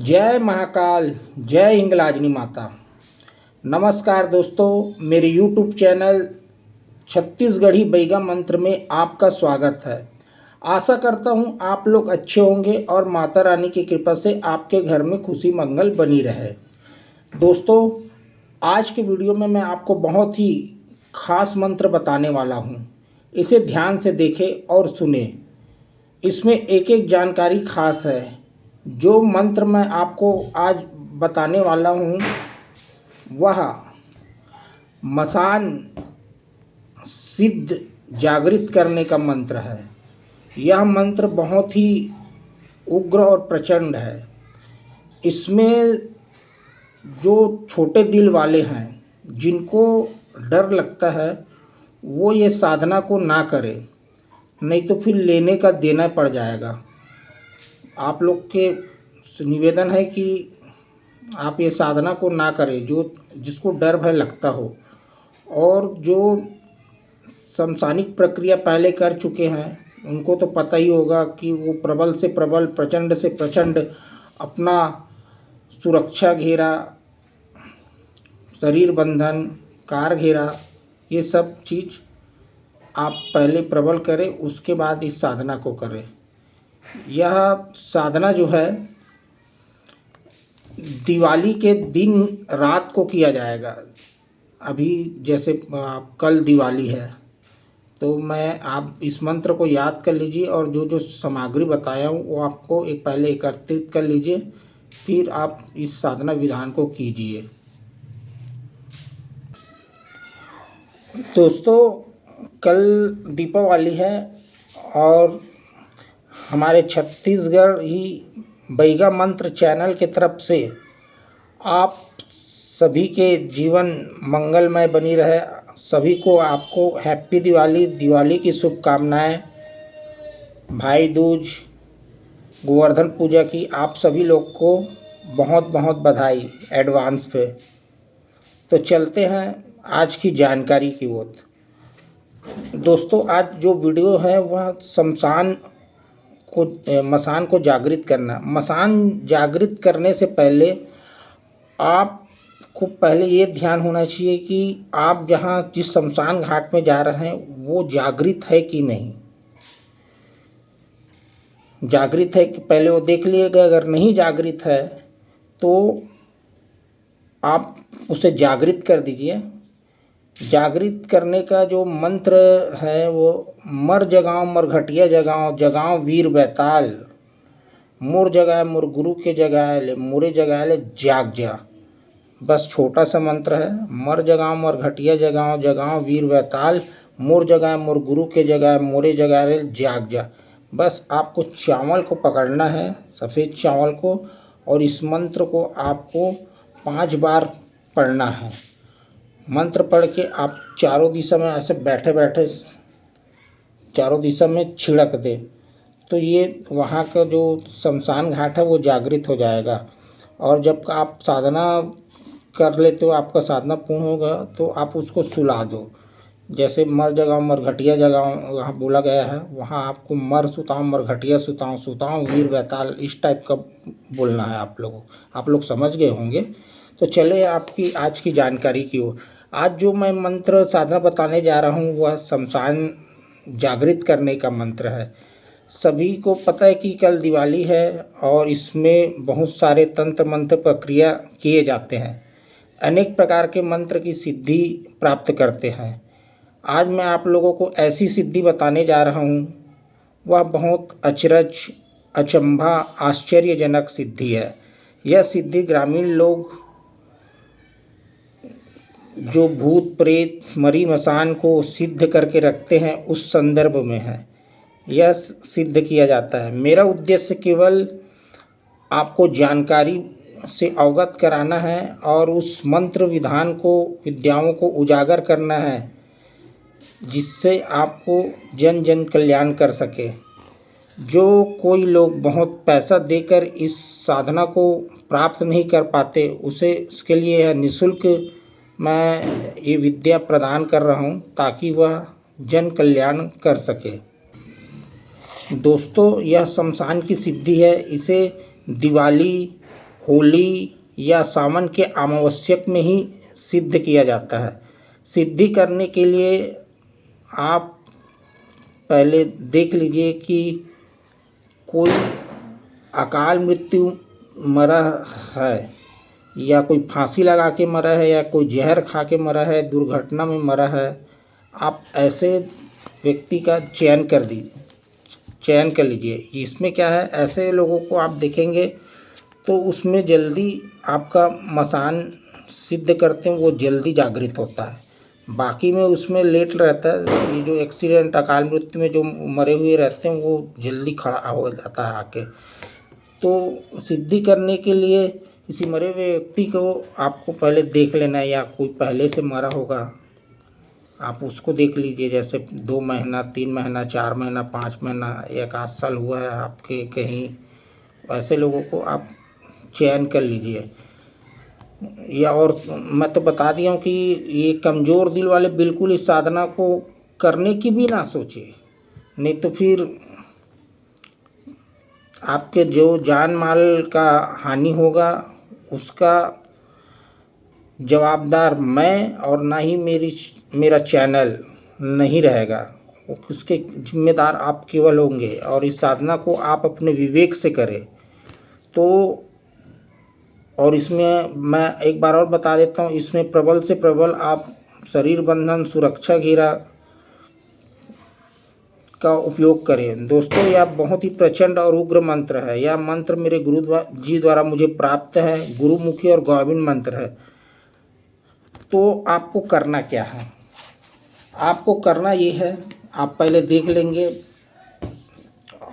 जय महाकाल, जय हिंगलाजनी माता। नमस्कार दोस्तों, मेरे YouTube चैनल छत्तीसगढ़ी बैगा मंत्र में आपका स्वागत है। आशा करता हूँ आप लोग अच्छे होंगे और माता रानी की कृपा से आपके घर में खुशी मंगल बनी रहे। दोस्तों, आज के वीडियो में मैं आपको बहुत ही खास मंत्र बताने वाला हूँ। इसे ध्यान से देखें और सुने। इसमें एक एक जानकारी खास है। जो मंत्र मैं आपको आज बताने वाला हूँ वह मसान सिद्ध जागृत करने का मंत्र है। यह मंत्र बहुत ही उग्र और प्रचंड है। इसमें जो छोटे दिल वाले हैं, जिनको डर लगता है, वो ये साधना को ना करें, नहीं तो फिर लेने का देना पड़ जाएगा। आप लोग के निवेदन है कि आप ये साधना को ना करें, जो जिसको डर भय लगता हो और जो समसानिक प्रक्रिया पहले कर चुके हैं उनको तो पता ही होगा कि वो प्रबल से प्रबल, प्रचंड से प्रचंड अपना सुरक्षा घेरा, शरीर बंधन, कार घेरा, ये सब चीज़ आप पहले प्रबल करें, उसके बाद इस साधना को करें। यह साधना जो है दिवाली के दिन रात को किया जाएगा। अभी जैसे कल दिवाली है, तो आप इस मंत्र को याद कर लीजिए और जो जो सामग्री बताया हूँ वो आपको पहले एकत्रित कर लीजिए, फिर आप इस साधना विधान को कीजिए। दोस्तों, कल दीपावली है और हमारे छत्तीसगढ़ ही बैगा मंत्र चैनल की तरफ से आप सभी के जीवन मंगलमय बनी रहे। सभी को आपको हैप्पी दिवाली, दिवाली की शुभकामनाएं। भाई दूज, गोवर्धन पूजा की आप सभी लोग को बहुत बहुत बधाई एडवांस पे। तो चलते हैं आज की जानकारी की ओर। दोस्तों, आज जो वीडियो है वह मसान को जागृत करना। मसान जागृत करने से पहले आपको पहले ये ध्यान होना चाहिए कि आप जिस शमशान घाट में जा रहे हैं वो जागृत है कि नहीं। जागृत है कि पहले वो देख लीजिएगा। अगर नहीं जागृत है तो आप उसे जागृत कर दीजिए। जागृत करने का जो मंत्र है वो मर जगाओ मरघटिया जगाओ, जगाओ वीर बैताल, मुर जगाए मुर गुरु के जगाए ले, मुरे जगाए ले जाग जा। बस छोटा सा मंत्र है। मर जगाओ मरघटिया जगाओ, जगाओ वीर बैताल, मुर जगाए मुर गुरु के जगाए, मुरे जगाए ले जाग जा। बस आपको चावल को पकड़ना है, सफ़ेद चावल को, और इस मंत्र को आपको 5 बार पढ़ना है। मंत्र पढ़ के आप चारों दिशा में ऐसे बैठे बैठे चारों दिशा में छिड़क दे, तो ये वहाँ का जो शमशान घाट है वो जागृत हो जाएगा। और जब आप साधना कर लेते हो, आपका साधना पूर्ण होगा, तो आप उसको सुला दो। जैसे मर जगाओ मरघटिया जगाओ वहाँ बोला गया है, वहाँ आपको मर सुताओ मरघटिया सुताओ, सुताओ वीर बैताल, इस टाइप का बोलना है आप लोग समझ गए होंगे। तो चले आपकी आज की जानकारी की ओर। आज जो मैं मंत्र साधना बताने जा रहा हूँ वह शमशान जागृत करने का मंत्र है। सभी को पता है कि कल दिवाली है और इसमें बहुत सारे तंत्र मंत्र प्रक्रिया किए जाते हैं। अनेक प्रकार के मंत्र की सिद्धि प्राप्त करते हैं। आज मैं आप लोगों को ऐसी सिद्धि बताने जा रहा हूँ, वह बहुत अचरज, अचंभा, आश्चर्यजनक सिद्धि है। यह सिद्धि ग्रामीण लोग जो भूत प्रेत मरी मसान को सिद्ध करके रखते हैं उस संदर्भ में है, यह सिद्ध किया जाता है। मेरा उद्देश्य केवल आपको जानकारी से अवगत कराना है और उस मंत्र विधान को, विद्याओं को उजागर करना है, जिससे आपको जन जन कल्याण कर सके। जो कोई लोग बहुत पैसा देकर इस साधना को प्राप्त नहीं कर पाते, उसके लिए यह निःशुल्क मैं ये विद्या प्रदान कर रहा हूँ, ताकि वह जन कल्याण कर सके। दोस्तों, यह शमशान की सिद्धि है। इसे दिवाली, होली या सावन के अमावस्यक में ही सिद्ध किया जाता है। सिद्धि करने के लिए आप पहले देख लीजिए कि कोई अकाल मृत्यु मरा है या कोई फांसी लगा के मरा है या कोई जहर खा के मरा है, दुर्घटना में मरा है। आप ऐसे व्यक्ति का चयन कर लीजिए। इसमें क्या है, ऐसे लोगों को आप देखेंगे तो उसमें जल्दी आपका मसान सिद्ध करते हैं, वो जल्दी जागृत होता है। बाकी में उसमें लेट रहता है। ये जो एक्सीडेंट अकाल मृत्यु में जो मरे हुए रहते हैं वो जल्दी खड़ा हो जाता है आके। तो सिद्धि करने के लिए किसी मरे हुए व्यक्ति को आपको पहले देख लेना है, या कोई पहले से मरा होगा आप उसको देख लीजिए। जैसे 2 महीना, 3 महीना, 4 महीना, 5 महीना, 1 आध साल हुआ है आपके कहीं, ऐसे लोगों को आप चयन कर लीजिए। या और मैं तो बता दिया हूँ कि ये कमज़ोर दिल वाले बिल्कुल इस साधना को करने की भी ना सोचे, नहीं तो फिर आपके जो जान माल का हानि होगा उसका जवाबदार मैं और ना ही मेरा चैनल नहीं रहेगा। उसके जिम्मेदार आप केवल होंगे। और इस साधना को आप अपने विवेक से करें। तो और इसमें मैं एक बार और बता देता हूँ, इसमें प्रबल से प्रबल आप शरीर बंधन, सुरक्षा घेरा का उपयोग करें। दोस्तों यह बहुत ही प्रचंड और उग्र मंत्र है। यह मंत्र मेरे गुरु जी द्वारा मुझे प्राप्त है, गुरुमुखी और गोविंद मंत्र है। तो आपको करना क्या है, आपको करना ये है, आप पहले देख लेंगे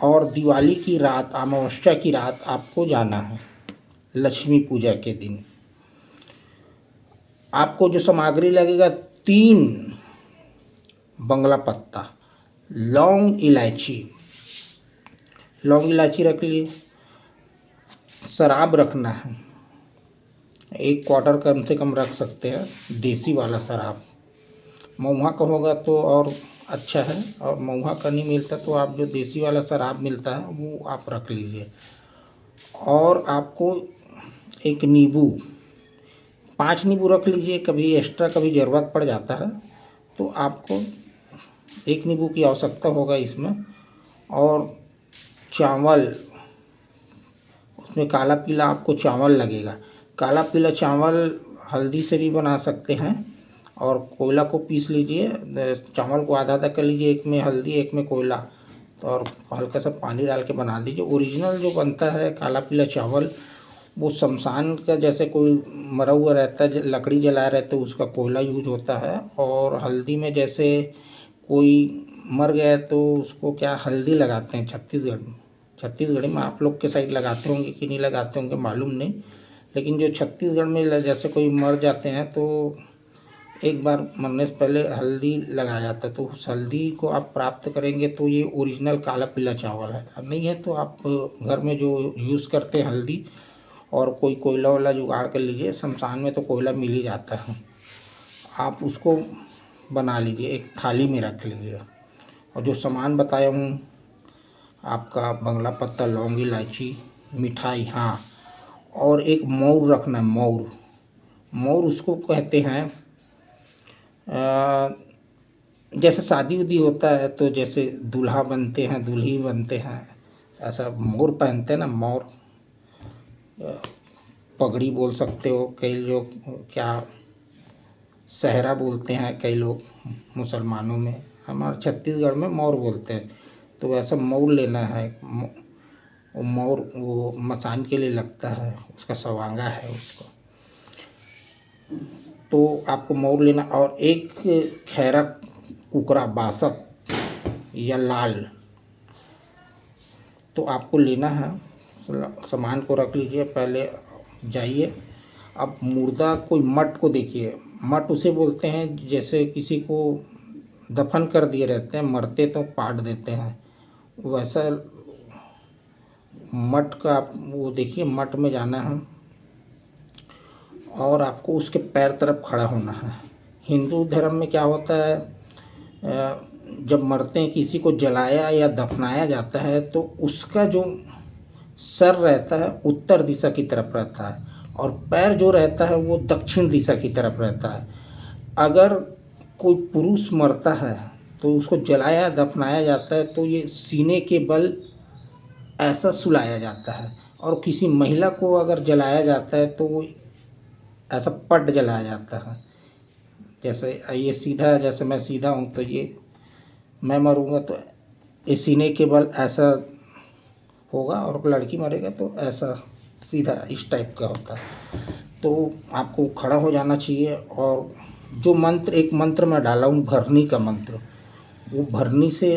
और दिवाली की रात, अमावस्या की रात आपको जाना है। लक्ष्मी पूजा के दिन आपको जो सामग्री लगेगा, 3 बंगला पत्ता, लौंग इलायची रख लिए। शराब रखना है, 1 क्वार्टर कम से कम रख सकते हैं, देसी वाला शराब। महुआ का होगा तो और अच्छा है, और महुआ का नहीं मिलता तो आप जो देसी वाला शराब मिलता है वो आप रख लीजिए। और आपको 1 नींबू, 5 नींबू रख लीजिए, कभी एक्स्ट्रा कभी ज़रूरत पड़ जाता है तो आपको 1 नींबू की आवश्यकता होगा इसमें। और चावल, उसमें काला पीला आपको चावल लगेगा। काला पीला चावल हल्दी से भी बना सकते हैं। और कोयला को पीस लीजिए, चावल को आधा आधा कर लीजिए, 1 में हल्दी 1 में कोयला, तो और हल्का सा पानी डाल के बना दीजिए। ओरिजिनल जो बनता है काला पीला चावल, वो शमशान का, जैसे कोई मरा हुआ रहता है, लकड़ी जला रहे तो उसका कोयला यूज होता है। और हल्दी में जैसे कोई मर गया तो उसको क्या हल्दी लगाते हैं छत्तीसगढ़ में। आप लोग के साइड लगाते होंगे कि नहीं लगाते होंगे मालूम नहीं, लेकिन जो छत्तीसगढ़ में जैसे कोई मर जाते हैं तो एक बार मरने से पहले हल्दी लगाया जाता है। तो उस हल्दी को आप प्राप्त करेंगे तो ये ओरिजिनल काला पीला चावल है। अब नहीं है तो आप घर में जो यूज़ करते हैं हल्दी, और कोई कोयला वाला जुगाड़ कर लीजिए, शमशान में तो कोयला मिल ही जाता है। आप उसको बना लीजिए, एक थाली में रख लीजिए। और जो सामान बताया हूँ आपका, बंगला पत्ता, लौंग इलायची, मिठाई, हाँ, और एक मौर रखना है। मौर उसको कहते हैं, जैसे शादी उदी होता है तो जैसे दूल्हा बनते हैं, दूल्ही बनते हैं, ऐसा मोर पहनते हैं ना, मोर। पगड़ी बोल सकते हो, कई लोग क्या सहरा बोलते हैं, कई लोग मुसलमानों में, हमारे छत्तीसगढ़ में मोर बोलते हैं। तो वैसा मोर लेना है। वो मोर वो मसान के लिए लगता है, उसका सवांगा है उसको। तो आपको मोर लेना, और एक खैरा कुकरा बासक या लाल तो आपको लेना है। सामान को रख लीजिए, पहले जाइए। अब मुर्दा कोई मट को देखिए, मट उसे बोलते हैं जैसे किसी को दफन कर दिए रहते हैं, मरते तो पाट देते हैं, वैसा मट का वो देखिए, मट में जाना है और आपको उसके पैर तरफ खड़ा होना है। हिंदू धर्म में क्या होता है, जब मरते हैं किसी को जलाया या दफनाया जाता है तो उसका जो सर रहता है उत्तर दिशा की तरफ रहता है और पैर जो रहता है वो दक्षिण दिशा की तरफ रहता है। अगर कोई पुरुष मरता है तो उसको जलाया दफनाया जाता है तो ये सीने के बल ऐसा सुलाया जाता है, और किसी महिला को अगर जलाया जाता है तो वो ऐसा पट जलाया जाता है। जैसे ये सीधा, जैसे मैं सीधा हूँ तो ये मैं मरूँगा तो ये सीने के बल ऐसा होगा, और लड़की मरेगा तो ऐसा सीधा इस टाइप का होता है। तो आपको खड़ा हो जाना चाहिए, और जो मंत्र, एक मंत्र मैं डाला हूँ भरनी का मंत्र, वो भरनी से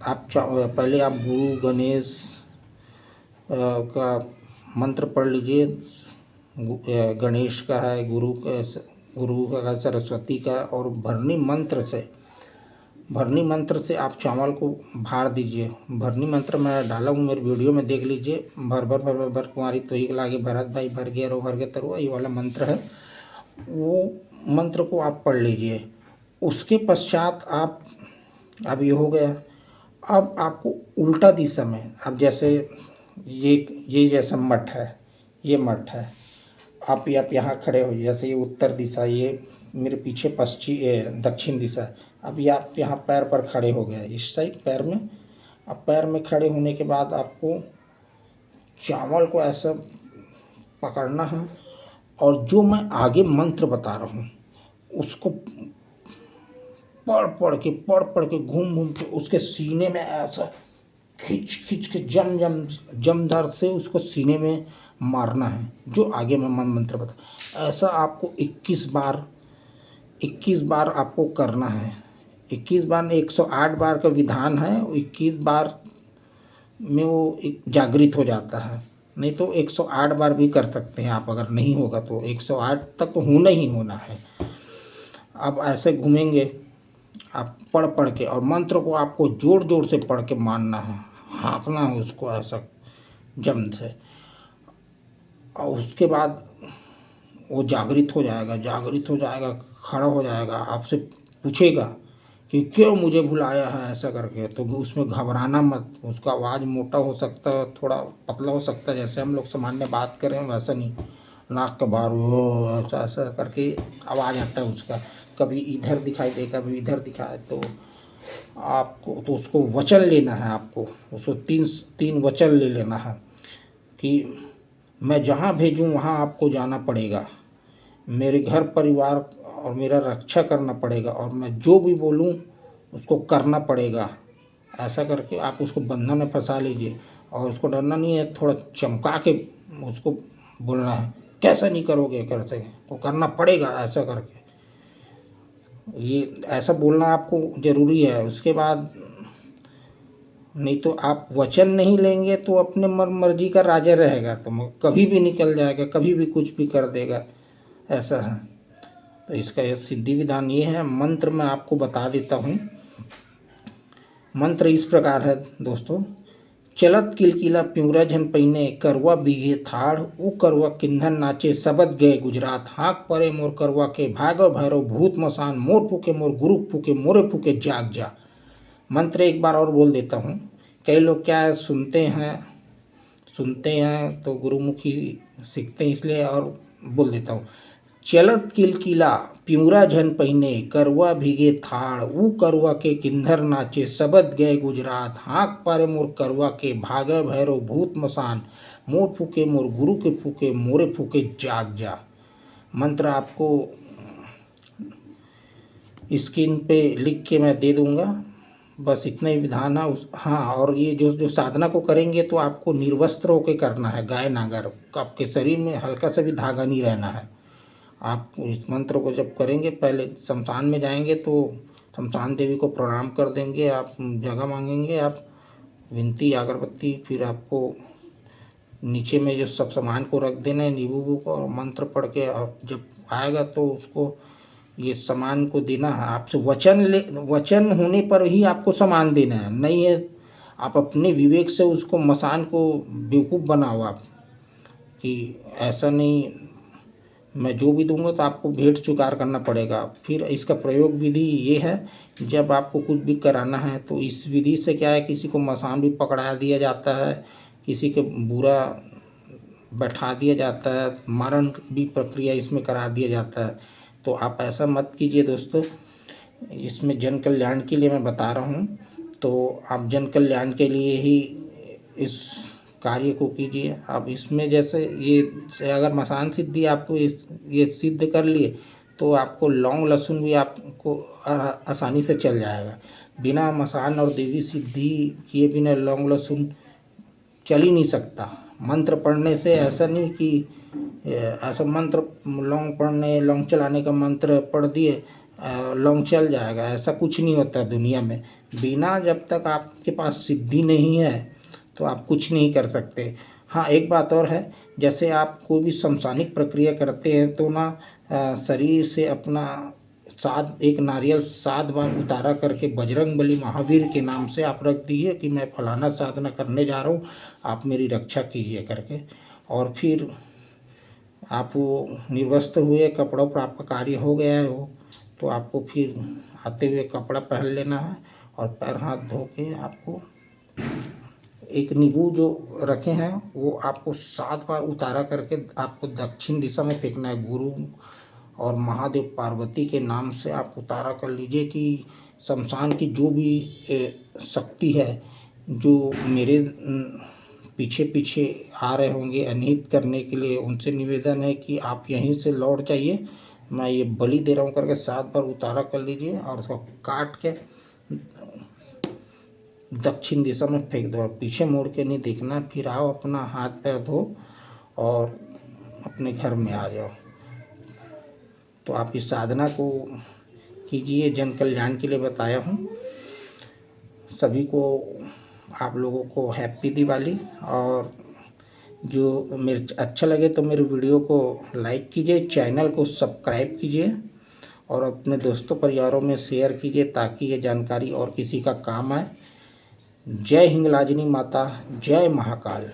आप पहले आप गुरु गणेश का मंत्र पढ़ लीजिए। गणेश का है, गुरु का, सरस्वती का, और भरनी मंत्र से आप चावल को भार दीजिए। भरनी मंत्र मैं डाला हूँ मेरे वीडियो में, देख लीजिए। भर भर भर भर भर कुंवारी तो ही लागे भरत भाई, भर गया रो भर गया तरुआ, ये वाला मंत्र है। वो मंत्र को आप पढ़ लीजिए। उसके पश्चात आप, अब ये हो गया, अब आपको उल्टा दिशा में, अब जैसे ये जैसा मठ है, ये मठ है, आप यहाँ खड़े हो, जैसे ये उत्तर दिशा, ये मेरे पीछे दक्षिण दिशा है। अब ये आप यहाँ पैर पर खड़े हो गए, इस साइड पैर में। अब पैर में खड़े होने के बाद आपको चावल को ऐसा पकड़ना है, और जो मैं आगे मंत्र बता रहा हूँ उसको पढ़ पढ़ के घूम के उसके सीने में ऐसा खींच के जमदार से उसको सीने में मारना है, जो आगे मैं मंत्र बता। ऐसा आपको 21 बार आपको करना है। 21 बार नहीं, 108 बार का विधान है। 21 बार में वो जागृत हो जाता है, नहीं तो 108 बार भी कर सकते हैं आप। अगर नहीं होगा तो 108 तक तो होना ही होना है। अब ऐसे घूमेंगे आप पढ़ के, और मंत्र को आपको जोर जोर से पढ़ के मानना है, हाँकना है उसको ऐसा जम से। और उसके बाद वो जागृत हो जाएगा, खड़ा हो जाएगा, आपसे पूछेगा कि क्यों मुझे बुलाया है ऐसा करके। तो उसमें घबराना मत। उसका आवाज़ मोटा हो सकता है, थोड़ा पतला हो सकता है, जैसे हम लोग सामान्य बात करें वैसा नहीं। नाक का बाहर वो ऐसा ऐसा करके आवाज़ आता है उसका, कभी इधर दिखाई दे कभी इधर दिखाए। तो आपको तो उसको वचन लेना है, आपको उसको तीन वचन ले लेना है कि मैं जहाँ भेजूँ वहाँ आपको जाना पड़ेगा, मेरे घर परिवार और मेरा रक्षा करना पड़ेगा, और मैं जो भी बोलूँ उसको करना पड़ेगा। ऐसा करके आप उसको बंधन में फंसा लीजिए, और उसको डरना नहीं है, थोड़ा चमका के उसको बोलना है, कैसा नहीं करोगे, करते वो करना पड़ेगा ऐसा करके। ये ऐसा बोलना आपको ज़रूरी है। उसके बाद नहीं तो आप वचन नहीं लेंगे तो अपने मर्जी का राजा रहेगा, तो कभी भी निकल जाएगा, कभी भी कुछ भी कर देगा, ऐसा है। तो इसका यह सिद्धि विधान ये है। मंत्र मैं आपको बता देता हूँ। मंत्र इस प्रकार है दोस्तों। चलत किलकिला प्यूरा झन पहिने, करवा बीघे थाड़ ऊ करवा किन्धन नाचे, सबद गए गुजरात, हाँक परे मोर करवा के, भागो भैरव भूत मसान, मोर फूके मोर गुरु फूके, मोरे फूके जाग जा। मंत्र एक बार और बोल देता हूँ। कई लोग क्या है, सुनते हैं तो गुरुमुखी सीखते हैं, इसलिए और बोल देता हूँ। चलत किलकिला प्यूरा झन पहिने, करवा भीगे थाड़ ऊ करवा के किन्धर नाचे, सबद गए गुजरात, हाँक पारे मोर करवा के, भागे भैरव भूत मसान, मोर फूके मोर गुरु के फूके, मोरे फूके जाग जा। मंत्र आपको स्क्रीन पे लिख के मैं दे दूँगा। बस इतना ही विधान है हाँ। और ये जो साधना को करेंगे तो आपको निर्वस्त्र होकर करना है, गाय नागर, आपके शरीर में हल्का सा भी धागा नहीं रहना है। आप इस मंत्र को जब करेंगे, पहले शमशान में जाएंगे तो शमशान देवी को प्रणाम कर देंगे, आप जगह मांगेंगे, आप विनती अगरबत्ती, फिर आपको नीचे में जो सब सामान को रख देना है नींबू को, और मंत्र पढ़ के, और जब आएगा तो उसको ये सामान को देना है। आपसे वचन होने पर ही आपको सामान देना है, नहीं है आप अपने विवेक से उसको मसान को बेवकूफ़ बनाओ आप कि ऐसा नहीं, मैं जो भी दूंगा तो आपको भेंट स्वीकार करना पड़ेगा। फिर इसका प्रयोग विधि ये है, जब आपको कुछ भी कराना है तो इस विधि से क्या है, किसी को मसान भी पकड़ा दिया जाता है, किसी के बुरा बैठा दिया जाता है, मारण भी प्रक्रिया इसमें करा दिया जाता है। तो आप ऐसा मत कीजिए दोस्तों। इसमें जन कल्याण के लिए मैं बता रहा हूँ, तो आप जन कल्याण के लिए ही इस कार्य को कीजिए। अब इसमें जैसे ये अगर मसान सिद्धि आपको ये सिद्ध कर लिए तो आपको लौंग लहसुन भी आपको आसानी से चल जाएगा। बिना मसान और देवी सिद्धि किए बिना लौंग लहसुन चल ही नहीं सकता। मंत्र पढ़ने से ऐसा नहीं कि ऐसा मंत्र लौंग चलाने का मंत्र पढ़ दिए लौंग चल जाएगा, ऐसा कुछ नहीं होता दुनिया में। बिना जब तक आपके पास सिद्धि नहीं है तो आप कुछ नहीं कर सकते। हाँ, एक बात और है, जैसे आप कोई भी समसानिक प्रक्रिया करते हैं तो ना शरीर से अपना एक नारियल 7 बार उतारा करके बजरंगबली महावीर के नाम से आप रख दीजिए कि मैं फलाना साधना करने जा रहा हूँ, आप मेरी रक्षा कीजिए करके। और फिर आप वो निर्वस्त्र हुए, कपड़ों पर आपका कार्य हो गया है वो, तो आपको फिर आते हुए कपड़ा पहन लेना है और पैर हाथ धो के आपको एक नींबू जो रखे हैं वो आपको 7 बार उतारा करके आपको दक्षिण दिशा में फेंकना है। गुरु और महादेव पार्वती के नाम से आप उतारा कर लीजिए कि शमशान की जो भी शक्ति है जो मेरे पीछे पीछे आ रहे होंगे अनहित करने के लिए, उनसे निवेदन है कि आप यहीं से लौट जाइए, मैं ये बलि दे रहा हूँ करके 7 बार उतारा कर लीजिए और उसको काट के दक्षिण दिशा में फेंक दो और पीछे मुड़ के नहीं देखना। फिर आओ, अपना हाथ पैर धो और अपने घर में आ जाओ। तो आप इस साधना को कीजिए, जन कल्याण के लिए बताया हूँ। सभी को, आप लोगों को हैप्पी दिवाली। और जो मेरे अच्छा लगे तो मेरे वीडियो को लाइक कीजिए, चैनल को सब्सक्राइब कीजिए और अपने दोस्तों परिवारों में शेयर कीजिए ताकि ये जानकारी और किसी का काम आए। जय हिंगलाजनी माता, जय महाकाल।